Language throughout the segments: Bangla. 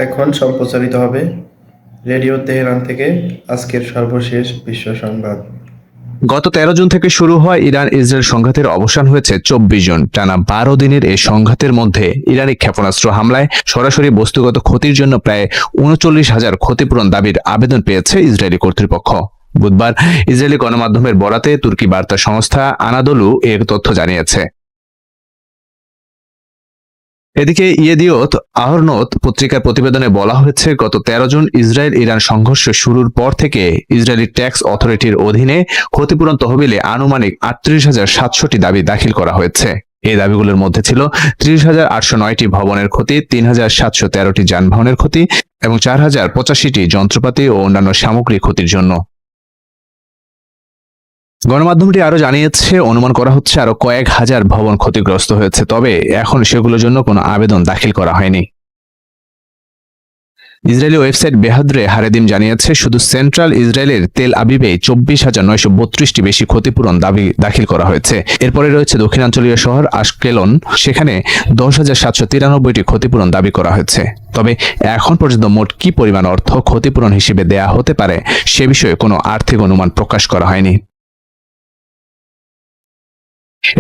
এখন সম্প্রচারিত হবে রেডিও তেহরান থেকে আজকের সর্বশেষ বিশ্ব সংবাদ। গত 13 জুন থেকে শুরু হয় ইরান ইসরায়েল সংঘাতের অবসান হয়েছে 24 জন। টানা 12 দিনের এই সংঘাতের মধ্যে ইরানি ক্ষেপণাস্ত্র হামলায় সরাসরি বস্তুগত ক্ষতির জন্য প্রায় 39,000 ক্ষতিপূরণ দাবির আবেদন পেয়েছে ইসরায়েলি কর্তৃপক্ষ। বুধবার ইসরায়েলি গণমাধ্যমের বরাতে তুর্কি বার্তা সংস্থা আনাদোলু এর তথ্য জানিয়েছে। এদিকে ইয়েদিওত আহরনোত পত্রিকার প্রতিবেদনে বলা হয়েছে, গত 13 জুন ইসরায়েল ইরান সংঘর্ষ শুরুর পর থেকে ইসরায়েলি ট্যাক্স অথরিটির অধীনে ক্ষতিপূরণ তহবিলে আনুমানিক 38,700টি দাবি দাখিল করা হয়েছে। এই দাবিগুলোর মধ্যে ছিল 30,809টি ভবনের ক্ষতি, 3,713টি যানবাহনের ক্ষতি এবং 4,085টি যন্ত্রপাতি ও অন্যান্য সামগ্রী ক্ষতির জন্য। গণমাধ্যমটি আরো জানিয়েছে, অনুমান করা হচ্ছে আরো কয়েক হাজার ভবন ক্ষতিগ্রস্ত হয়েছে, তবে এখন সেগুলোর জন্য কোনো আবেদন দাখিল করা হয়নি। ইসরায়েলি ওয়েবসাইট বেহাদ্রে হারেদিম জানিয়েছে, শুধু সেন্ট্রাল ইসরায়েলের তেল আবিবে 24,932টি বেশি ক্ষতিপূরণ দাবি দাখিল করা হয়েছে। এরপরে রয়েছে দক্ষিণাঞ্চলীয় শহর আশকেলন, সেখানে 10,793টি ক্ষতিপূরণ দাবি করা হয়েছে। তবে এখন পর্যন্ত মোট কি পরিমাণ অর্থ ক্ষতিপূরণ হিসেবে দেয়া হতে পারে সে বিষয়ে কোনো আর্থিক অনুমান প্রকাশ করা হয়নি।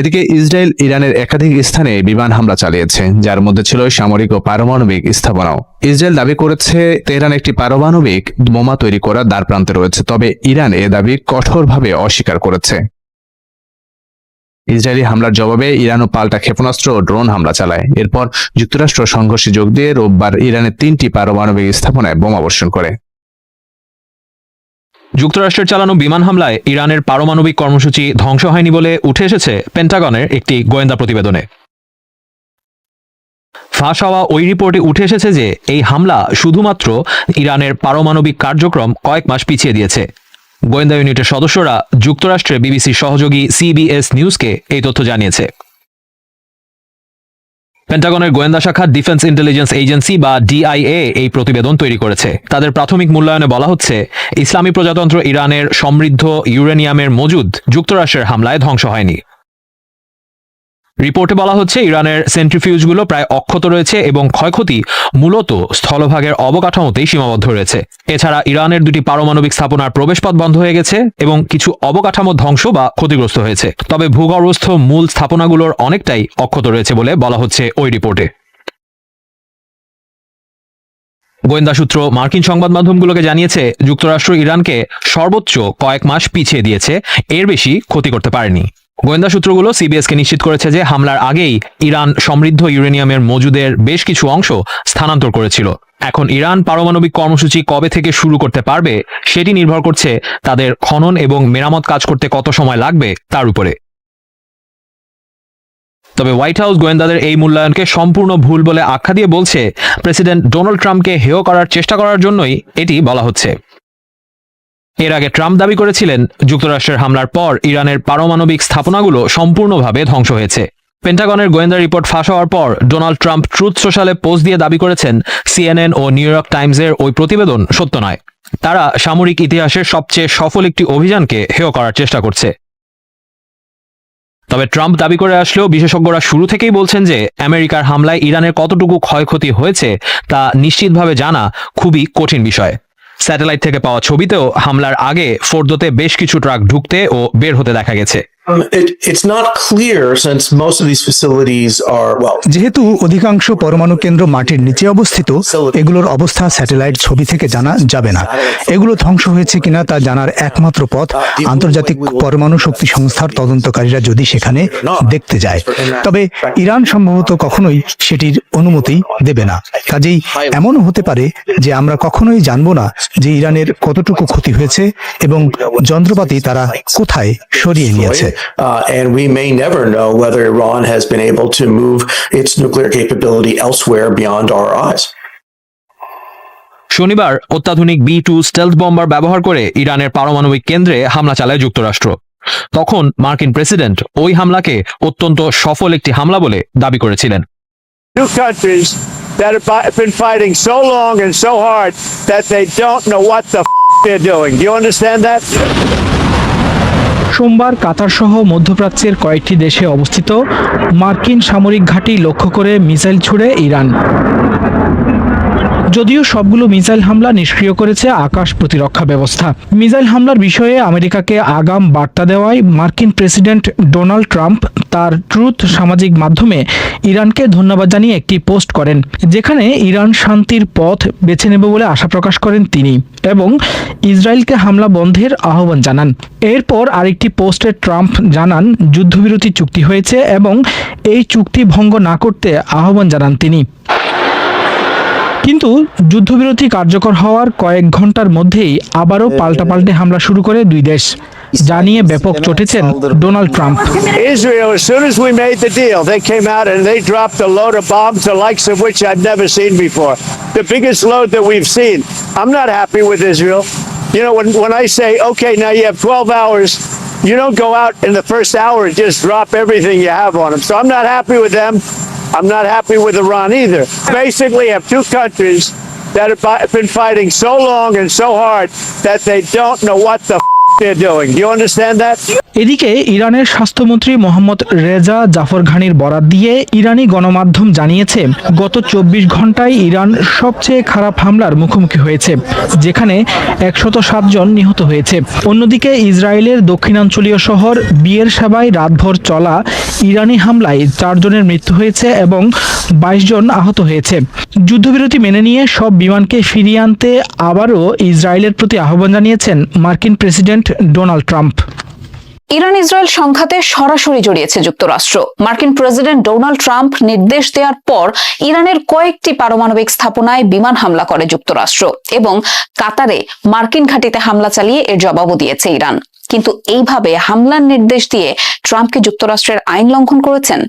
এদিকে ইসরায়েল ইরানের একাধিক স্থানে বিমান হামলা চালিয়েছে, যার মধ্যে ছিল সামরিক ও পারমাণবিক স্থাপনাও। ইসরায়েল দাবি করেছে তেহরান একটি পারমাণবিক বোমা তৈরি করার দ্বারপ্রান্তে রয়েছে, তবে ইরান এ দাবি কঠোরভাবে অস্বীকার করেছে। ইসরায়েলি হামলার জবাবে ইরানও পাল্টা ক্ষেপণাস্ত্র ও ড্রোন হামলা চালায়। এরপর যুক্তরাষ্ট্র সংঘর্ষে যোগ দিয়ে রোববার ইরানের 3টি পারমাণবিক স্থাপনায় বোমা বর্ষণ করে। যুক্তরাষ্ট্রের চালানো বিমান হামলায় ইরানের পারমাণবিক কর্মসূচি ধ্বংস হয়নি বলে উঠে এসেছে পেন্টাগনের একটি গোয়েন্দা প্রতিবেদনে। ফাঁস হওয়া ওই রিপোর্টে উঠে এসেছে যে এই হামলা শুধুমাত্র ইরানের পারমাণবিক কার্যক্রম কয়েক মাস পিছিয়ে দিয়েছে। গোয়েন্দা ইউনিটের সদস্যরা যুক্তরাষ্ট্রে বিবিসির সহযোগী সিবিএস নিউজকে এই তথ্য জানিয়েছে। পেন্টাগনের গোয়েন্দা শাখা ডিফেন্স ইন্টেলিজেন্স এজেন্সি বা ডিআইএ এই প্রতিবেদন তৈরি করেছে। তাদের প্রাথমিক মূল্যায়নে বলা হচ্ছে, ইসলামী প্রজাতন্ত্র ইরানের সমৃদ্ধ ইউরেনিয়ামের মজুদ যুক্তরাষ্ট্রের হামলায় ধ্বংস হয়নি। রিপোর্টে বলা হচ্ছে, ইরানের সেন্ট্রিফিউজগুলো প্রায় অক্ষত রয়েছে এবং ক্ষয়ক্ষতি মূলত স্থলভাগের অবকাঠামোতেই সীমাবদ্ধ রয়েছে। এছাড়া ইরানের 2টি পারমাণবিক স্থাপনার প্রবেশপথ বন্ধ হয়ে গেছে এবং কিছু অবকাঠামো ধ্বংস বা ক্ষতিগ্রস্ত হয়েছে। তবে ভূগর্ভস্থ মূল স্থাপনাগুলোর অনেকটাই অক্ষত রয়েছে বলে বলা হচ্ছে ওই রিপোর্টে। গোয়েন্দা সূত্র মার্কিন সংবাদ মাধ্যমগুলোকে জানিয়েছে, যুক্তরাষ্ট্র ইরানকে সর্বোচ্চ কয়েক মাস পিছিয়ে দিয়েছে, এর বেশি ক্ষতি করতে পারেনি। গোয়েন্দা সূত্রগুলো সিবিএসকে নিশ্চিত করেছে যে হামলার আগেই ইরান সমৃদ্ধ ইউরেনিয়ামের মজুদের বেশ কিছু অংশ স্থানান্তর করেছিল। এখন ইরান পারমাণবিক কর্মসূচি কবে থেকে শুরু করতে পারবে সেটি নির্ভর করছে তাদের খনন এবং মেরামত কাজ করতে কত সময় লাগবে তার উপরে। তবে হোয়াইট হাউস গোয়েন্দাদের এই মূল্যায়নকে সম্পূর্ণ ভুল বলে আখ্যা দিয়ে বলছে, প্রেসিডেন্ট ডোনাল্ড ট্রাম্পকে হেয় করার চেষ্টা করার জন্যই এটি বলা হচ্ছে। এর আগে ট্রাম্প দাবি করেছিলেন, যুক্তরাষ্ট্রের হামলার পর ইরানের পারমাণবিক স্থাপনাগুলো সম্পূর্ণভাবে ধ্বংস হয়েছে। পেন্টাগনের গোয়েন্দা রিপোর্ট ফাঁস হওয়ার পর ডোনাল্ড ট্রাম্প ট্রুথ সোশ্যালে পোস্ট দিয়ে দাবি করেছেন, সিএনএন ও নিউ ইয়র্ক টাইমসের ওই প্রতিবেদন সত্য নয়। তারা সামরিক ইতিহাসের সবচেয়ে সফল একটি অভিযানকে হেয় করার চেষ্টা করছে। তবে ট্রাম্প দাবি করে আসলেও বিশেষজ্ঞরা শুরু থেকেই বলছেন যে আমেরিকার হামলায় ইরানের কতটুকু ক্ষয়ক্ষতি হয়েছে তা নিশ্চিতভাবে জানা খুবই কঠিন বিষয়। স্যাটেলাইট থেকে পাওয়া ছবিতেও হামলার আগে ফোর্দোতে বেশ কিছু ট্রাক ঢুকতে ও বের হতে দেখা গেছে। It's not clear since most of these facilities are, well, যেহেতু অধিকাংশ পরমাণু কেন্দ্র মাটির নিচে অবস্থিত, এগুলোর অবস্থা স্যাটেলাইট ছবি থেকে জানা যাবে না। এগুলো ধ্বংস হয়েছে কিনা তা জানার একমাত্র পথ আন্তর্জাতিক পরমাণু শক্তি সংস্থার তদন্তকারীরা যদি সেখানে দেখতে যায়। তবে ইরান সম্ভবত কখনোই সেটির অনুমতি দেবে না। কাজেই এমনও হতে পারে যে আমরা কখনোই জানবো না যে ইরানের কতটুকু ক্ষতি হয়েছে এবং যন্ত্রপাতি তারা কোথায় সরিয়ে নিয়েছে। And we may never know whether Iran has been able to move its nuclear capability elsewhere beyond our eyes. শনিবার অত্যাধুনিক B-2 স্টেলথ বম্বার ব্যবহার করে ইরানের পারমাণবিক কেন্দ্রে হামলা চালায় যুক্তরাষ্ট্র। তখন মার্কিন প্রেসিডেন্ট ওই হামলাকে অত্যন্ত সফল একটি হামলা বলে দাবি করেছিলেন। Two countries that have been fighting so long and so hard that they don't know what the they're doing. Do you understand that? সোমবার কাতার সহ মধ্যপ্রাচ্যের কয়েকটি দেশে অবস্থিত মার্কিন সামরিক ঘাঁটি লক্ষ্য করে মিসাইল ছুড়ে ইরান। যদিও সবগুলো মিসাইল হামলা নিষ্ক্রিয় করেছে আকাশ প্রতিরক্ষা ব্যবস্থা। মিসাইল হামলার বিষয়ে আমেরিকাকে আগাম বার্তা দেওয়ায় মার্কিন প্রেসিডেন্ট ডোনাল্ড ট্রাম্প তার ট্রুথ সামাজিক মাধ্যমে ইরানকে ধন্যবাদ জানিয়ে একটি পোস্ট করেন, যেখানে ইরান শান্তির পথ বেছে নেবে বলে আশা প্রকাশ করেন তিনি এবং ইসরায়েলকে হামলা বন্ধের আহ্বান জানান। এরপর আরেকটি পোস্টে ট্রাম্প জানান যুদ্ধবিরতি চুক্তি হয়েছে এবং এই চুক্তি ভঙ্গ না করতে আহ্বান জানান তিনি। কিন্তু যুদ্ধবিরতি কার্যকর হওয়ার কয়েক ঘন্টার মধ্যেই আবারও পাল্টাপাল্টে হামলা শুরু করে দুই দেশ, যা নিয়ে ব্যাপক চটেছেন Donald Trump. Israel, as soon as we made the deal, they came out and they dropped a load of bombs, the likes of which I've never seen before. The biggest load that we've seen. I'm not happy with Israel. You know, when I say, okay, now you have 12 hours, you don't go out in the first hour and just drop everything you have on them. So I'm not happy with them. I'm not happy with Iran either. Basically, have two countries that have been fighting so long and so hard that they don't know what the they're doing. Do you understand that? এদিকে ইরানের স্বাস্থ্যমন্ত্রী মোহাম্মদ রেজা জাফরঘানির বরাত দিয়ে ইরানি গণমাধ্যম জানিয়েছে গত 24 ঘন্টায় ইরান সবচেয়ে খারাপ হামলার মুখোমুখি হয়েছে, যেখানে 107 জন নিহত হয়েছে। অন্যদিকে ইসরায়েলের দক্ষিণাঞ্চলীয় শহর বিয়ের সেবায় রাতভর চলা ইরানি হামলায় 4 জনের মৃত্যু হয়েছে এবং 22 জন আহত হয়েছে। যুদ্ধবিরতি মেনে নিয়ে সব বিমানকে ফিরিয়ে আনতে আবারও ইসরায়েলের প্রতি আহ্বান জানিয়েছেন মার্কিন president Donald Trump. Iran Israel সংঘাতে সরাসরি জড়িয়েছে যুক্তরাষ্ট্র। মার্কিন প্রেসিডেন্ট ডোনাল্ড ট্রাম্প নির্দেশ দেওয়ার পর ইরানের কয়েকটি পারমাণবিক স্থাপনায় বিমান হামলা করে যুক্তরাষ্ট্র এবং কাতারে মার্কিন ঘাঁটিতে হামলা চালিয়ে এর জবাবও দিয়েছে ইরান। কিন্তু এইভাবে হামলার নির্দেশ দিয়ে ট্রাম্পকে যুক্তরাষ্ট্রের আইন লঙ্ঘন করেছেন।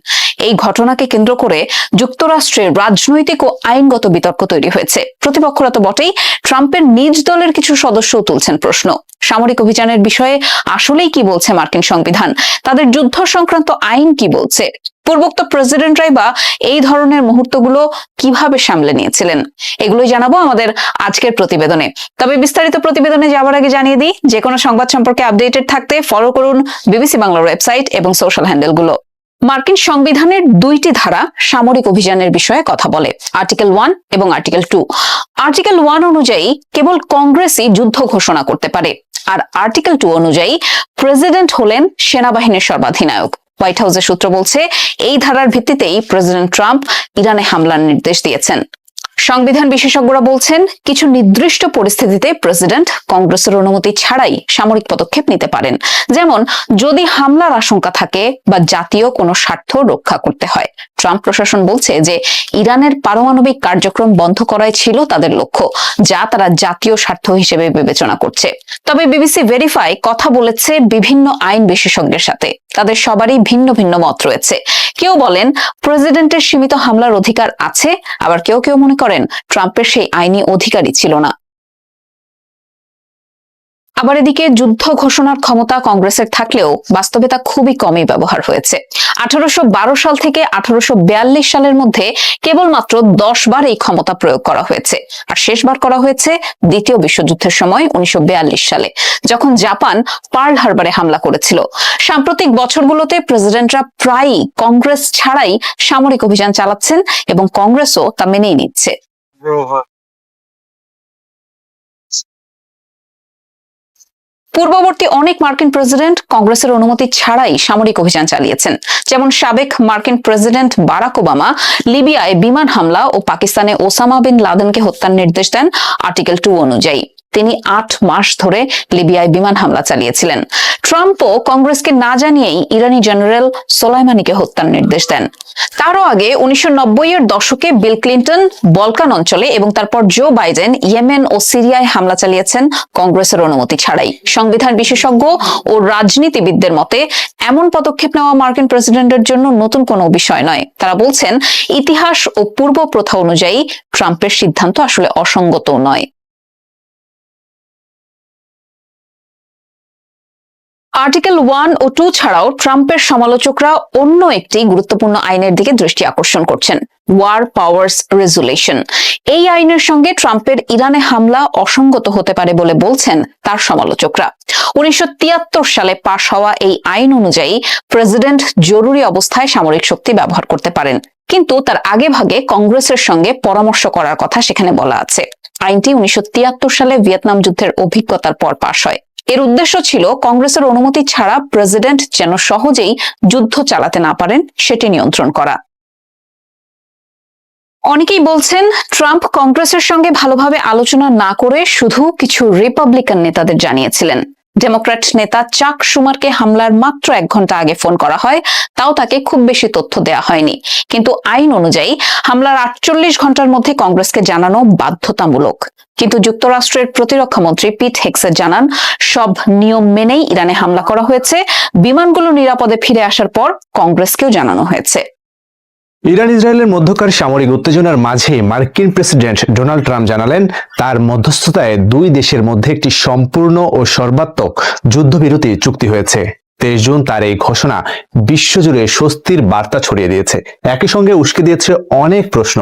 এই ঘটনাকে কেন্দ্র করে যুক্তরাষ্ট্রের রাজনৈতিক ও আইনগত বিতর্ক তৈরি হয়েছে। প্রতিপক্ষরা তো বটেই, ট্রাম্পের নিজ দলের কিছু সদস্যও তুলছেন প্রশ্ন। সামরিক অভিযানের বিষয়ে আসলেই কি বলছে মার্কিন সংবিধান? তাদের যুদ্ধ সংক্রান্ত আইন কি বলছে? পূর্বোক্ত প্রেসিডেন্টরাই বা এই ধরনের মুহূর্তগুলো কিভাবে সামলে নিয়েছিলেন? এগুলোই জানাবো আমাদের আজকের প্রতিবেদনে। তবে বিস্তারিত প্রতিবেদনে যাওয়ার আগে জানিয়ে দিই, যে কোনো সংবাদ সম্পর্কে আপডেটেড থাকতে ফলো করুন বিবিসি বাংলার ওয়েবসাইট এবং সোশ্যাল হ্যান্ডেলগুলো। মার্কিন সংবিধানের 2টি ধারা সামরিক অভিযানের বিষয়ে কথা বলে, আর্টিকেল 1 এবং আর্টিকেল 2। আর্টিকেল 1 অনুযায়ী কেবল কংগ্রেসই যুদ্ধ ঘোষণা করতে পারে, আর আর্টিকেল 2 অনুযায়ী প্রেসিডেন্ট হলেন সেনাবাহিনীর সর্বাধিনায়ক। হোয়াইট হাউসের সূত্র বলছে এই ধারার ভিত্তিতেই প্রেসিডেন্ট ট্রাম্প ইরানে হামলার নির্দেশ দিয়েছেন। সংবিধান বিশেষজ্ঞরা বলছেন কিছু নির্দিষ্ট পরিস্থিতিতে প্রেসিডেন্ট কংগ্রেসের অনুমতি ছাড়াই সামরিক পদক্ষেপ নিতে পারেন, যেমন যদি হামলার আশঙ্কা থাকে বা জাতীয় কোনো স্বার্থ রক্ষা করতে হয়। ট্রাম্প প্রশাসন বলছে যে ইরানের পারমাণবিক কার্যক্রম বন্ধ করাই ছিল তাদের লক্ষ্য, যা তারা জাতীয় স্বার্থ হিসেবে বিবেচনা করছে। তবে বিবিসি ভেরিফাই কথা বলেছে বিভিন্ন আইন বিশেষজ্ঞের সাথে, তাদের সবারই ভিন্ন ভিন্ন মত রয়েছে। কেউ বলেন প্রেসিডেন্টের সীমিত হামলার অধিকার আছে, আবার কেউ কেউ মনে করেন ট্রাম্পের সেই আইনি অধিকারই ছিল না। আবার এদিকে যুদ্ধ ঘোষণার ক্ষমতা কংগ্রেসের থাকলেও বাস্তবে তা খুবই কমই ব্যবহার হয়েছে। 1812 সাল থেকে 1842 সালের মধ্যে কেবলমাত্র 10 বার এই ক্ষমতা প্রয়োগ করা হয়েছে, আর শেষবার করা হয়েছে দ্বিতীয় বিশ্বযুদ্ধের সময় 1942 সালে, যখন জাপান পার্ল হারবারে হামলা করেছিল। সাম্প্রতিক বছরগুলোতে প্রেসিডেন্টরা প্রায়ই কংগ্রেস ছাড়াই সামরিক অভিযান চালাচ্ছেন এবং কংগ্রেসও তা মেনেই নিচ্ছে। পূর্ববর্তী অনেক মার্কিন প্রেসিডেন্ট কংগ্রেসের অনুমতি ছাড়াই সামরিক অভিযান চালিয়েছেন, যেমন সাবেক মার্কিন প্রেসিডেন্ট বারাক ওবামা লিবিয়ায় বিমান হামলা ও পাকিস্তানে ওসামা বিন লাদেনকে হত্যার নির্দেশ দেন আর্টিকেল 2 অনুযায়ী। তিনি 8 মাস ধরে লিবিয়ায় বিমান হামলা চালিয়েছিলেন। ট্রাম্পও কংগ্রেসকে না জানিয়েই ইরানি জেনারেল সোলাইমানিকে হত্যার নির্দেশ দেন। তারও আগে 1990-এর দশকে বিল ক্লিন্টন বলকান অঞ্চলে এবং তারপর জো বাইডেন ইয়েমেন ও সিরিয়ায় হামলা চালিয়েছেন কংগ্রেসের অনুমতি ছাড়াই। সংবিধান বিশেষজ্ঞ ও রাজনীতিবিদদের মতে এমন পদক্ষেপ নেওয়া মার্কিন প্রেসিডেন্টের জন্য নতুন কোনো বিষয় নয়। তারা বলছেন ইতিহাস ও পূর্ব প্রথা অনুযায়ী ট্রাম্পের সিদ্ধান্ত আসলে অসঙ্গত নয়। আর্টিকেল 1 ও 2 ছাড়াও ট্রাম্পের সমালোচকরা অন্য একটি গুরুত্বপূর্ণ আইনের দিকে দৃষ্টি আকর্ষণ করছেন, ওয়ার পাওয়ার্স রেজুলেশন। এই আইনের সঙ্গে ট্রাম্পের ইরানে হামলা অসঙ্গত হতে পারে বলে বলছেন তার সমালোচকরা। 1973 সালে পাশ হওয়া এই আইন অনুযায়ী প্রেসিডেন্ট জরুরি অবস্থায় সামরিক শক্তি ব্যবহার করতে পারেন, কিন্তু তার আগে ভাগে কংগ্রেসের সঙ্গে পরামর্শ করার কথা সেখানে বলা আছে। আইনটি 1973 সালে ভিয়েতনাম যুদ্ধের অভিজ্ঞতার পর পাশ হয়। এর উদ্দেশ্য ছিল কংগ্রেসের অনুমতি ছাড়া প্রেসিডেন্ট যেন সহজেই যুদ্ধ চালাতে না পারেন সেটি নিয়ন্ত্রণ করা। অনেকেই বলছেন ট্রাম্প কংগ্রেসের সঙ্গে ভালোভাবে আলোচনা না করে শুধু কিছু রিপাবলিকান নেতাদের জানিয়েছিলেন। ডেমোক্র্যাট নেতা চাক শুমারকে হামলার মাত্র 1 ঘন্টা আগে ফোন করা হয়, তাও তাকে খুব বেশি তথ্য দেয়া হয়নি। কিন্তু আইন অনুযায়ী হামলার 48 ঘন্টার মধ্যে কংগ্রেসকে জানানো বাধ্যতামূলক। কিন্তু যুক্তরাষ্ট্রের প্রতিরক্ষা মন্ত্রী পিট হেগসেট জানান, সব নিয়ম মেনেই ইরানে হামলা করা হয়েছে। বিমানগুলো নিরাপদে ফিরে আসার পর কংগ্রেসকেও জানানো হয়েছে। ইরান ইসরায়েলের মধ্যকার সামরিক উত্তেজনার মাঝে মার্কিন প্রেসিডেন্ট ডোনাল্ড ট্রাম্প জানালেন, তার মধ্যস্থতায় দুই দেশের মধ্যে একটি সম্পূর্ণ ও সর্বাত্মক যুদ্ধবিরতি চুক্তি হয়েছে। 23 জুন তার এই ঘোষণা বিশ্বজুড়ে স্বস্তির বার্তা ছড়িয়ে দিয়েছে, একই সঙ্গে উস্কে দিয়েছে অনেক প্রশ্ন।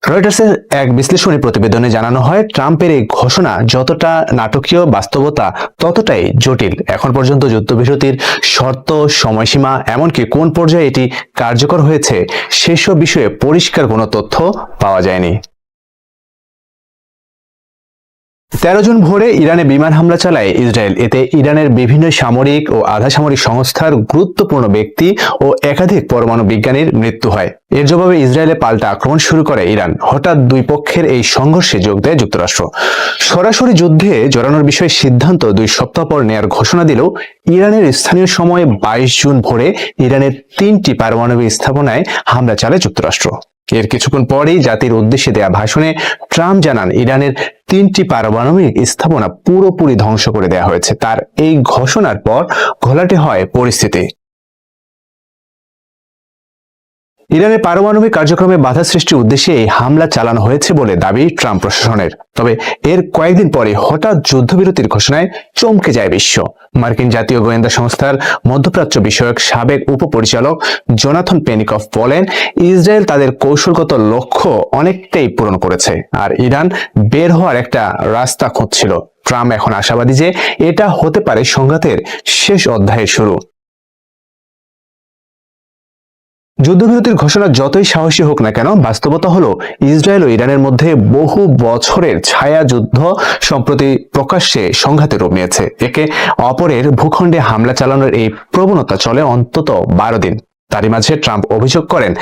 রয়টার্সের এক বিশ্লেষণী প্রতিবেদনে জানানো হয়, ট্রাম্পের এই ঘোষণা যতটা নাটকীয়, বাস্তবতা ততটাই জটিল। এখন পর্যন্ত যুদ্ধবিরতির শর্ত, সময়সীমা, এমনকি কোন পর্যায়ে এটি কার্যকর হয়েছে সেসব বিষয়ে পরিষ্কার কোনো তথ্য পাওয়া যায়নি। 13 জুন ভোরে ইরানে বিমান হামলা চালায় ইসরায়েল। এতে ইরানের বিভিন্ন সামরিক ও আধা সামরিক সংস্থার গুরুত্বপূর্ণ ব্যক্তি ও একাধিক পরমাণু বিজ্ঞানীর মৃত্যু হয়। এর জবাবে ইসরায়েলে পাল্টা আক্রমণ শুরু করে ইরান। হঠাৎ দুই পক্ষের এই সংঘর্ষে যোগ দেয় যুক্তরাষ্ট্র। সরাসরি যুদ্ধে জড়ানোর বিষয়ে সিদ্ধান্ত 2 সপ্তাহ পর নেয়ার ঘোষণা দিলেও ইরানের স্থানীয় সময় 22 জুন ভোরে ইরানের 3টি পারমাণবিক স্থাপনায় হামলা চালায় যুক্তরাষ্ট্র। এর কিছুক্ষণ পরেই জাতির উদ্দেশ্যে দেয়া ভাষণে ট্রাম্প জানান, ইরানের 3টি পারমাণবিক স্থাপনা পুরোপুরি ধ্বংস করে দেয়া হয়েছে। তার এই ঘোষণার পর ঘোলাটে হয় পরিস্থিতি। ইরানের পারমাণবিক কার্যক্রমে বাধা সৃষ্টির উদ্দেশ্যে এই হামলা চালানো হয়েছে বলে দাবি ট্রাম্প প্রশাসনের। তবে এর কয়েকদিন পরে হঠাৎ যুদ্ধবিরতির ঘোষণায় চমকে যায় বিশ্ব। মার্কিন জাতীয় গোয়েন্দা সংস্থার মধ্যপ্রাচ্য বিষয়ক সাবেক উপপরিচালক জোনাথন পেনিকফ বলেন, ইসরায়েল তাদের কৌশলগত লক্ষ্য অনেকটাই পূরণ করেছে, আর ইরান বের হওয়ার একটা রাস্তা খুঁজছিল। ট্রাম্প এখন আশাবাদী যে এটা হতে পারে সংঘাতের শেষ অধ্যায়ের শুরু। যুদ্ধবিরতির ঘোষণা যতই সাহসী হোক না কেন, বাস্তবতা হলো ইসরায়েল ও ইরানের মধ্যে বহু বছরের ছায়া যুদ্ধ সম্প্রতি প্রকাশ্যে সংঘাতে রূপ নিয়েছে। একে অপরের ভূখণ্ডে হামলা চালানোর এই প্রবণতা চলে অন্তত 12 দিন। তারই মাঝে ট্রাম্প অভিযোগ করেন,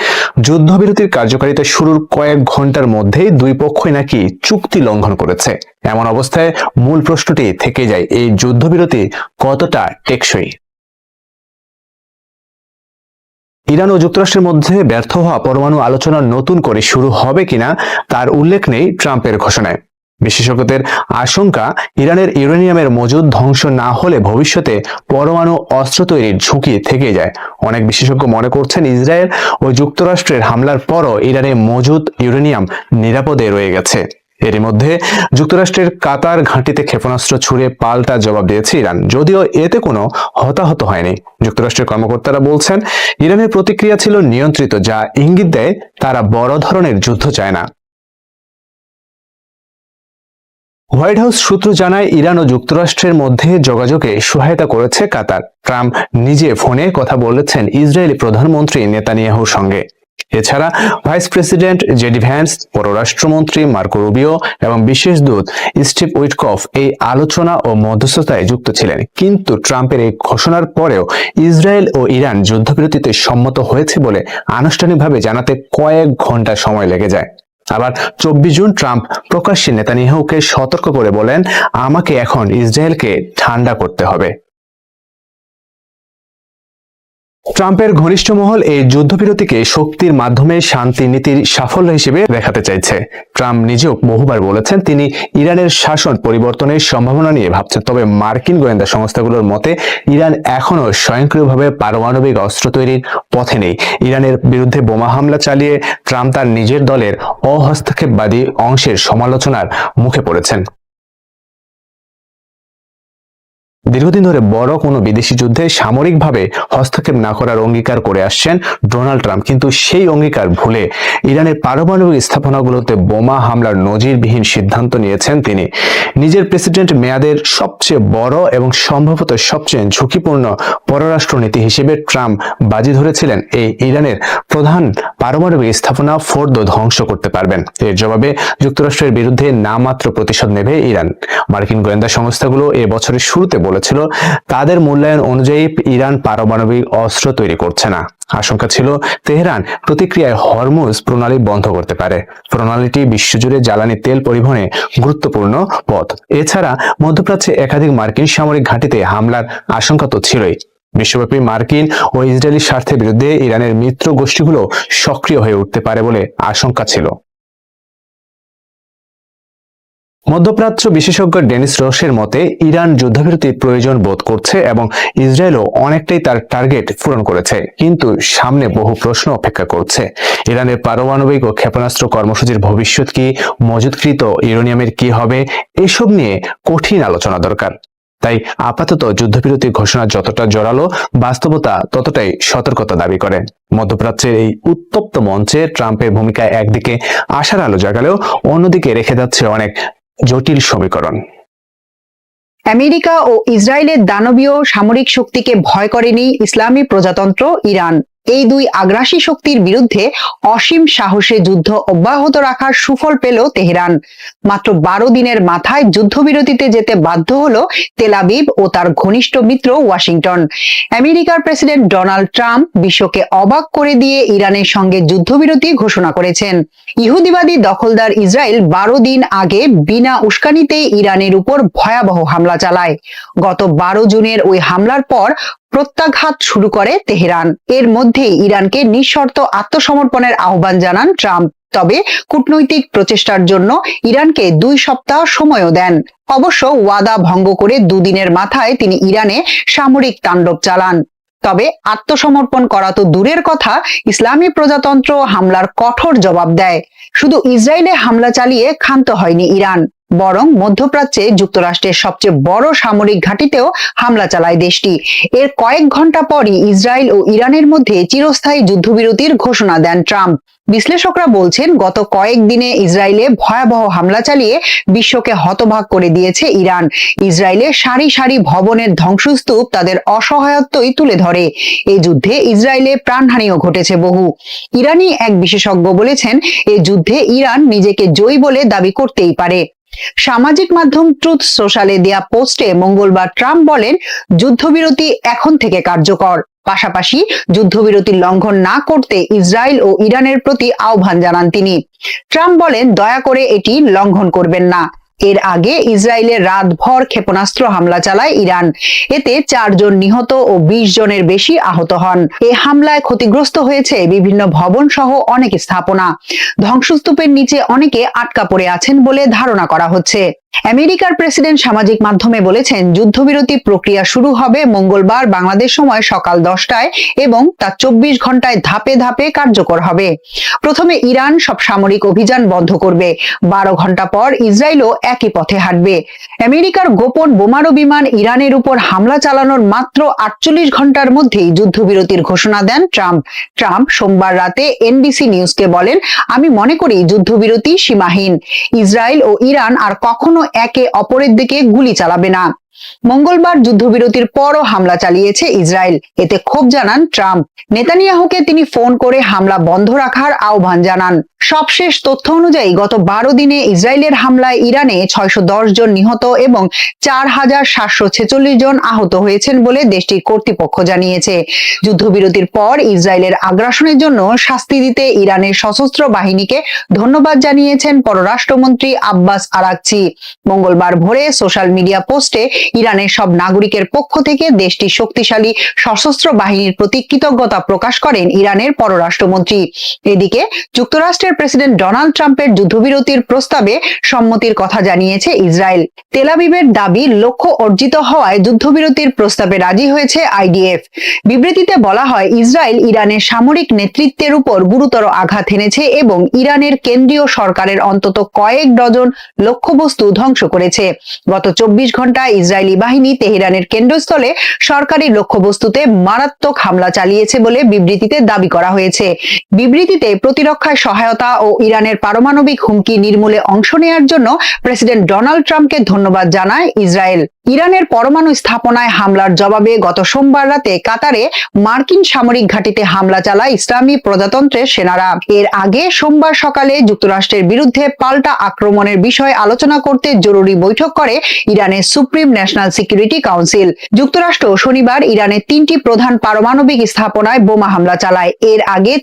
যুদ্ধবিরতির কার্যকারিতা শুরুর কয়েক ঘন্টার মধ্যেই দুই পক্ষই নাকি চুক্তি লঙ্ঘন করেছে। এমন অবস্থায় মূল প্রশ্নটি থেকে যায়, এই যুদ্ধবিরতি কতটা টেকসই? ইরান ও যুক্তরাষ্ট্রের মধ্যে ব্যর্থ হওয়া পরমাণু আলোচনা নতুন করে শুরু হবে কিনা তার উল্লেখ নেই ট্রাম্পের ঘোষণায়। বিশেষজ্ঞদের আশঙ্কা, ইরানের ইউরেনিয়ামের মজুদ ধ্বংস না হলে ভবিষ্যতে পরমাণু অস্ত্র তৈরির ঝুঁকি থেকে যায়। অনেক বিশেষজ্ঞ মনে করছেন, ইসরায়েল ও যুক্তরাষ্ট্রের হামলার পরও ইরানে মজুদ ইউরেনিয়াম নিরাপদে রয়ে গেছে। এরই মধ্যে যুক্তরাষ্ট্রের কাতার ঘাঁটিতে ক্ষেপণাস্ত্র ছুড়ে পাল্টা জবাব দিয়েছে ইরান, যদিও এতে কোনো হতাহত হয়নি। যুক্তরাষ্ট্রের কর্মকর্তারা বলছেন, ইরানের প্রতিক্রিয়া ছিল নিয়ন্ত্রিত, যা ইঙ্গিত দেয় তারা বড় ধরনের যুদ্ধ চায় না। হোয়াইট হাউস সূত্র জানায়, ইরান ও যুক্তরাষ্ট্রের মধ্যে যোগাযোগে সহায়তা করেছে কাতার। ট্রাম্প নিজে ফোনে কথা বলেছেন ইসরায়েলি প্রধানমন্ত্রী নেতানিয়াহুর সঙ্গে। এছাড়া ভাইস প্রেসিডেন্ট জেডি ভ্যান্স, পররাষ্ট্রমন্ত্রী মার্কো রুবিও এবং বিশেষ দূত স্টিভ উইটকফ এই আলোচনা ও মধ্যস্থতায় যুক্ত ছিলেন। কিন্তু ট্রাম্পের এই ঘোষণার পরেও ইসরায়েল ও ইরান যুদ্ধবিরতিতে সম্মত হয়েছে বলে আনুষ্ঠানিকভাবে জানাতে কয়েক ঘন্টা সময় লেগে যায়। আবার 24 জুন ট্রাম্প প্রকাশ্যে নেতানিয়াহুকে সতর্ক করে বলেন, আমাকে এখন ইসরায়েলকে ঠান্ডা করতে হবে। ট্রাম্পের ঘনিষ্ঠ মহল এই যুদ্ধবিরতিকে শক্তির মাধ্যমে শান্তি নীতির সাফল্য হিসেবে দেখাতে চাইছে। ট্রাম্প নিজেও বহুবার বলেছেন, তিনি ইরানের শাসন পরিবর্তনের সম্ভাবনা নিয়ে ভাবছেন। তবে মার্কিন গোয়েন্দা সংস্থাগুলোর মতে, ইরান এখনো স্বয়ংক্রিয়ভাবে পারমাণবিক অস্ত্র তৈরির পথে নেই। ইরানের বিরুদ্ধে বোমা হামলা চালিয়ে ট্রাম্প তার নিজের দলের অহস্তক্ষেপবাদী অংশের সমালোচনার মুখে পড়েছেন। দীর্ঘদিন ধরে বড় কোনো বিদেশি যুদ্ধে সামরিকভাবে হস্তক্ষেপ না করার অঙ্গীকার করে আসছেন ডোনাল্ড ট্রাম্প, কিন্তু সেই অঙ্গীকার ভুলে ইরানের পারমাণবিক স্থাপনাগুলোতে বোমা হামলার নজিরবিহীন সিদ্ধান্ত নিয়েছেন তিনি। নিজের প্রেসিডেন্ট মেয়াদের সবচেয়ে বড় এবং সম্ভবত সবচেয়ে ঝুঁকিপূর্ণ পররাষ্ট্রনীতি হিসেবে ট্রাম্প বাজি ধরেছিলেন এই ইরানের প্রধান পারমাণবিক স্থাপনা ফোর্দো ধ্বংস করতে পারবেন। এর জবাবে যুক্তরাষ্ট্রের বিরুদ্ধে নামাত্র প্রতিশোধ নেবে ইরান। মার্কিন গোয়েন্দা সংস্থাগুলো এ বছরের শুরুতে বলেছিল তাদের মূল্যায়ন অনুযায়ী ইরান পারমাণবিক অস্ত্র তৈরি করছে না। আশঙ্কা ছিল তেহরান প্রতিক্রিয়ায় হরমুজ প্রণালী বন্ধ করতে পারে। প্রণালীটি বিশ্বজুড়ে জ্বালানি তেল পরিবহনে গুরুত্বপূর্ণ পথ। এছাড়া মধ্যপ্রাচ্যে একাধিক মার্কিন সামরিক ঘাঁটিতে হামলার আশঙ্কা তো ছিলই। বিশ্বব্যাপী মার্কিন ও ইসরায়েলি স্বার্থের বিরুদ্ধে ইরানের মিত্র গোষ্ঠীগুলো সক্রিয় হয়ে উঠতে পারে বলে আশঙ্কা ছিল। মধ্যপ্রাচ্য বিশেষজ্ঞ ডেনিস রসের মতে ইরান যুদ্ধবিরতির প্রয়োজন বোধ করছে এবং ইসরায়েলও অনেকটাই তার টার্গেট পূরণ করেছে, কিন্তু সামনে বহু প্রশ্ন অপেক্ষা করছে। ইরানের পারমাণবিক ও ক্ষেপণাস্ত্র কর্মসূচির ভবিষ্যৎ কি, মজুদকৃত ইউরেনিয়ামের কি হবে, এসব নিয়ে কঠিন আলোচনা দরকার। তাই আপাতত যুদ্ধবিরতি ঘোষণা যতটা জোরালো, বাস্তবতা ততটাই সতর্কতা দাবি করে। মধ্যপ্রাচ্যের এই উত্তপ্ত মঞ্চে ট্রাম্পের ভূমিকা একদিকে আশার আলো জাগালেও অন্যদিকে রেখে যাচ্ছে অনেক জটিল সমীকরণ। আমেরিকা ও ইসরায়েলের দানবীয় সামরিক শক্তিকে ভয় করেনি ইসলামী প্রজাতন্ত্র ইরান। এই দুই আগ্রাসী শক্তির বিরুদ্ধে অসীম সাহসে যুদ্ধ অব্যাহত রাখার সুফল পেল তেহরান। মাত্র 12 দিনের মাথায় যুদ্ধবিরতিতে যেতে বাধ্য হলো তেল আবিব ও তার ঘনিষ্ঠ মিত্র ওয়াশিংটন। আমেরিকার প্রেসিডেন্ট ডোনাল্ড ট্রাম্প বিশ্বকে অবাক করে দিয়ে ইরানের সঙ্গে যুদ্ধবিরতি ঘোষণা করেছেন। ইহুদিবাদী দখলদার ইসরায়েল 12 দিন আগে বিনা উস্কানিতেই ইরানের উপর ভয়াবহ হামলা চালায়। গত 12 জুনের ওই হামলার পর প্রত্যাঘাত শুরু করে তেহরান। এর মধ্যেই ইরানকে নিঃশর্ত আত্মসমর্পণের আহ্বান জানান ট্রাম্প। তবে কূটনৈতিক প্রচেষ্টার জন্য ইরানকে 2 সপ্তাহ সময়ও দেন। অবশ্য ওয়াদা ভঙ্গ করে দুদিনের মাথায় তিনি ইরানে সামরিক তাণ্ডব চালান। তবে আত্মসমর্পণ করা তো দূরের কথা, ইসলামী প্রজাতন্ত্র হামলার কঠোর জবাব দেয়। শুধু ইসরায়েলে হামলা চালিয়ে ক্ষান্ত হয়নি ইরান, বরং মধ্যপ্রাচ্যে যুক্তরাষ্ট্রের সবচেয়ে বড় সামরিক ঘাঁটিতেও হামলা চালায় দেশটি। এর কয়েক ঘন্টা পরই ইসরায়েল ও ইরানের মধ্যে চিরস্থায়ী যুদ্ধবিরতির ঘোষণা দেন ট্রাম্প। বিশ্লেষকরা বলছেন, গত কয়েকদিনে ইসরায়েলে ভয়াবহ হামলা চালিয়ে বিশ্বকে হতবাক করে দিয়েছে ইরান। ইসরায়েলের সারি সারি ভবনের ধ্বংসস্তূপ তাদের অসহায়ত্বই তুলে ধরে। এই যুদ্ধে ইসরায়েলে প্রাণহানিও ঘটেছে বহু। ইরানি এক বিশেষজ্ঞ বলেছেন, এই যুদ্ধে ইরান নিজেকে জয়ী বলে দাবি করতেই পারে। সামাজিক মাধ্যম ট্রুথ সোশ্যালে দেয়া পোস্টে মঙ্গলবার ট্রাম্প বলেন, যুদ্ধবিরতি এখন থেকে কার্যকর। পাশাপাশি যুদ্ধবিরতি লঙ্ঘন না করতে ইসরায়েল ও ইরানের প্রতি আহ্বান জানান তিনি। ট্রাম্প বলেন, দয়া করে এটি লঙ্ঘন করবেন না। এর আগে ইসরায়েলের রাতভর ক্ষেপণাস্ত্র হামলা চালায় ইরান। এতে 4 জন নিহত ও 20 জনের বেশি আহত হন। এই হামলায় ক্ষতিগ্রস্ত হয়েছে বিভিন্ন ভবন সহ অনেক স্থাপনা। ধ্বংসস্তূপের নিচে অনেকে আটকা পড়ে আছেন বলে ধারণা করা হচ্ছে। আমেরিকার প্রেসিডেন্ট সামাজিক মাধ্যমে বলেছেন, যুদ্ধবিরতি প্রক্রিয়া শুরু হবে মঙ্গলবার বাংলাদেশ সময় সকাল 10টায় এবং তা 24 ঘন্টায় ধাপে ধাপে কার্যকর হবে। প্রথমে ইরান সব সামরিক অভিযান বন্ধ করবে। 12 ঘন্টা পর ইসরায়েলও একই পথে হাঁটবে। আমেরিকার গোপন বোমারু বিমান ইরানের উপর হামলা চালানোর মাত্র 48 ঘন্টার মধ্যেই যুদ্ধবিরতির ঘোষণা দেন ট্রাম্প। ট্রাম্প সোমবার রাতে এনবিসি নিউজকে বলেন, আমি মনে করি যুদ্ধবিরতি সীমাহীন। ইসরায়েল ও ইরান আর কখনো একে অপরের দিকে গুলি চালাবে না। মঙ্গলবার যুদ্ধবিরতির পরও হামলা চালিয়েছে ইসরায়েল। এতে ক্ষোভ জানান ট্রাম্প। নেতানিয়াহুকে তিনি ফোন করে হামলা বন্ধ রাখার আহ্বান জানান। সবশেষ তথ্য অনুযায়ী গত 12 দিনে ইসরায়েলের হামলায় ইরানে 610 জন নিহত এবং 4746 জন আহত হয়েছেন বলে দেশটির কর্তৃপক্ষ জানিয়েছে। যুদ্ধবিরতির পর ইসরায়েলের আগ্রাসনের জন্য শাস্তি দিতে ইরানের সশস্ত্র বাহিনীকে ধন্যবাদ জানিয়েছেন পররাষ্ট্রমন্ত্রী আব্বাস আরাকচি। মঙ্গলবার ভোরে সোশ্যাল মিডিয়া পোস্টে ইরানের সব নাগরিকের পক্ষ থেকে দেশটির শক্তিশালী সশস্ত্র বাহিনীর প্রতি কৃতজ্ঞতা প্রকাশ করেন ইরানের পররাষ্ট্রমন্ত্রী। এদিকে যুক্তরাষ্ট্রের যুক্তরাষ্ট্রের প্রেসিডেন্ট ডোনাল্ড ট্রাম্পের যুদ্ধবিরতির প্রস্তাবে সম্মতির কথা জানিয়েছে ইসরায়েল। তেল আবিবের দাবি লক্ষ্য অর্জিত হওয়ায় যুদ্ধবিরতির প্রস্তাবে রাজি হয়েছে আইডিএফ। বিবৃতিতে বলা হয়, ইসরায়েল ইরানের সামরিক নেতৃত্বের উপর গুরুতর আঘাত এনেছে এবং ইরানের কেন্দ্রীয় সরকারের অন্তত কয়েক ডজন লক্ষ্যবস্তু ধ্বংস করেছে। গত 24 ঘন্টায় ইসরায়েলি বাহিনী তেহরানের কেন্দ্রস্থলে সরকারি লক্ষ্যবস্তুতে মারাত্মক হামলা চালিয়েছে বলে বিবৃতিতে দাবি করা হয়েছে। বিবৃতিতে প্রতিরক্ষায় সহায়তা ও ইরানের পারমাণবিক হুমকি নির্মূলে অংশ নেয়ার জন্য প্রেসিডেন্ট ডোনাল্ড ট্রাম্পকে ধন্যবাদ জানায় ইসরায়েল। ইরানের পরমাণু স্থাপনায় হামলার জবাবে গত সোমবার রাতে কাতারে মার্কিন সামরিক ঘাঁটিতে হামলা চালায় ইসলামী প্রজাতন্ত্রের সেনারা। এর আগে সোমবার সকালে যুক্তরাষ্ট্রের বিরুদ্ধে পাল্টা আক্রমণের বিষয়ে আলোচনা করতে জরুরি বৈঠক করে ইরানের সুপ্রিম ন্যাশনাল সিকিউরিটি কাউন্সিল। যুক্তরাষ্ট্র শনিবার ইরানের 3টি প্রধান পারমাণবিক স্থাপনায় বোমা হামলা চালায়। এর আগে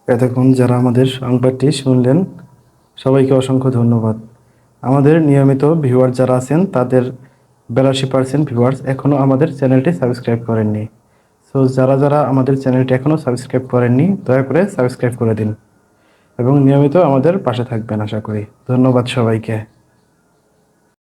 এতক্ষণ যারা আমাদের সংবাদটি শুনলেন সবাইকে অসংখ্য ধন্যবাদ। আমাদের নিয়মিত ভিউয়ার যারা আছেন তাদের 82% ভিউয়ার্স এখনও আমাদের চ্যানেলটি সাবস্ক্রাইব করেননি। সো যারা আমাদের চ্যানেলটি এখনও সাবস্ক্রাইব করেননি দয়া করে সাবস্ক্রাইব করে দিন এবং নিয়মিত আমাদের পাশে থাকবেন আশা করি। ধন্যবাদ সবাইকে।